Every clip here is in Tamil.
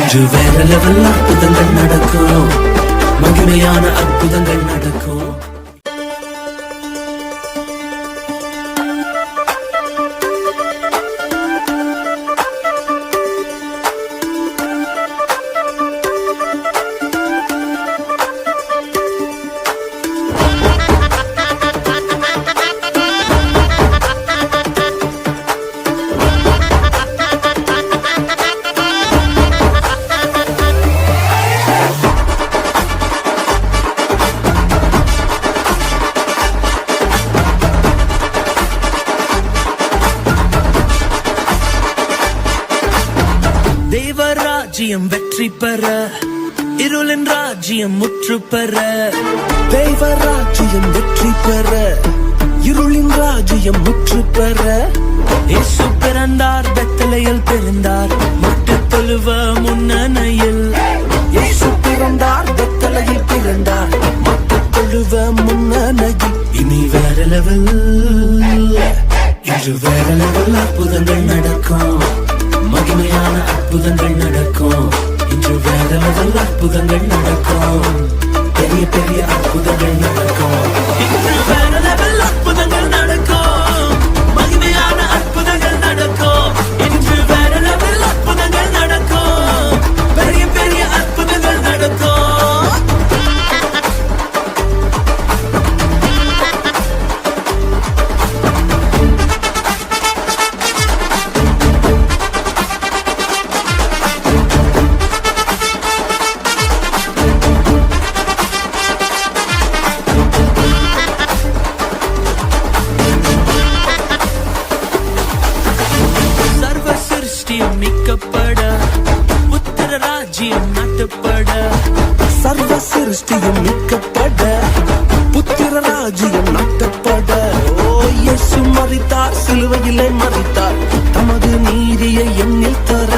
இன்று வேற லெவல் அற்புதங்கள் நடக்கும், மகிமையான அற்புதங்கள் நடக்கும். ராஜ்யம் வெற்றி பெற, இருளின் ராஜ்யம் முற்று பெற. தெய்வ ராஜ்யம் வெற்றி பெற, இருளின் ராஜ்யம் முற்று பெற. இயேசு பிறந்தார், பெத்லகேமில் பிறந்தார், மாட்டுத் தொழுவ முன்னணையில். இயேசு பிறந்தார், பெத்லகேமில் பிறந்தார், மாட்டுத் தொழுவ முன்னணையில். இனி வேற லெவல், இன்று வேற லெவல் அற்புதங்கள் நடக்கும், மகிமையான அற்புதங்கள் நடக்கும். இன்று வேற லெவல் அற்புதங்கள் நடக்கும், பெரிய பெரிய அற்புதங்கள் நடக்கும். இன்று வேற லெவல் அற்புதங்கள் நடக்கும், மகிமையான அற்புதங்கள் நடக்கும். இன்று வேற லெவல் அற்புதங்கள் நடக்கும், பெரிய பெரிய அற்புதங்கள் நடக்கும். மீட்கப்பட, புத்திர ராஜ்யம் நாட்டப்பட. சர்வ சிருஷ்டியும் மீட்கப்பட, புத்திர ராஜ்யம் நாட்டப்பட. ஓ, இயேசு மரித்தார், சிலுவையிலே மரித்தார், தமது நீதியை எண்ணில் தர.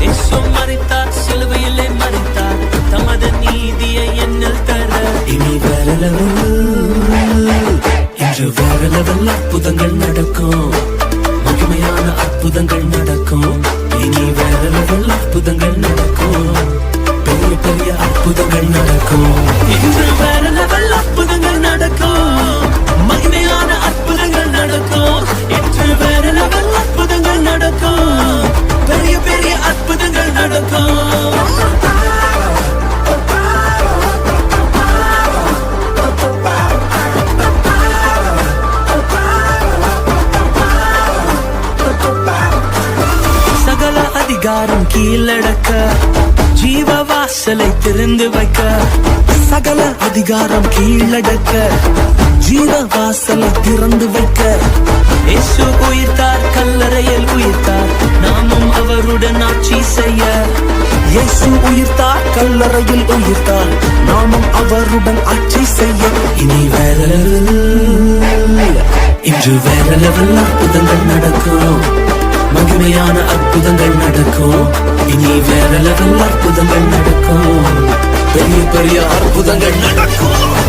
இயேசு மரித்தார், சிலுவையிலே மரித்தார், தமது நீதியை எண்ணில் தர. இனி வேற லெவல், இன்று வேற லெவல் அற்புதங்கள் நடக்கும், மகிமையான அற்புதங்கள் நடக்கும். இனி வேற லெவல் அற்புதங்கள் நடக்கும், பெரிய பெரிய அற்புதங்கள் நடக்கும். இன்று வேற லெவல் அற்புதங்கள் நடக்கும், மகிமையான அற்புதங்கள் நடக்கும். இன்று வேற லெவல் அற்புதங்கள் நடக்கும், பெரிய பெரிய அற்புதங்கள் நடக்கும். அதிகாரம் கீழடக்க, ஜீவ வாசலை திறந்து வைக்க. சகல அதிகாரம் கீழடக்க, ஜீவ வாசலை திறந்து வைக்க. இயேசு உயிர்த்தார், கல்லறையில் உயிர்த்தார், நாமும் அவருடன் ஆட்சி செய்ய. இயேசு உயிர்த்தார், கல்லறையில் உயிர்த்தார், நாமும் அவருடன் ஆட்சி செய்ய. இனி வேற லெவல், இன்று வேற லெவல் அற்புதங்கள் நடக்கும், மகிமையான அற்புதங்கள் நடக்கும். இனி வேற லெவல் அற்புதங்கள் நடக்கும், பெரிய பெரிய அற்புதங்கள் நடக்கும்.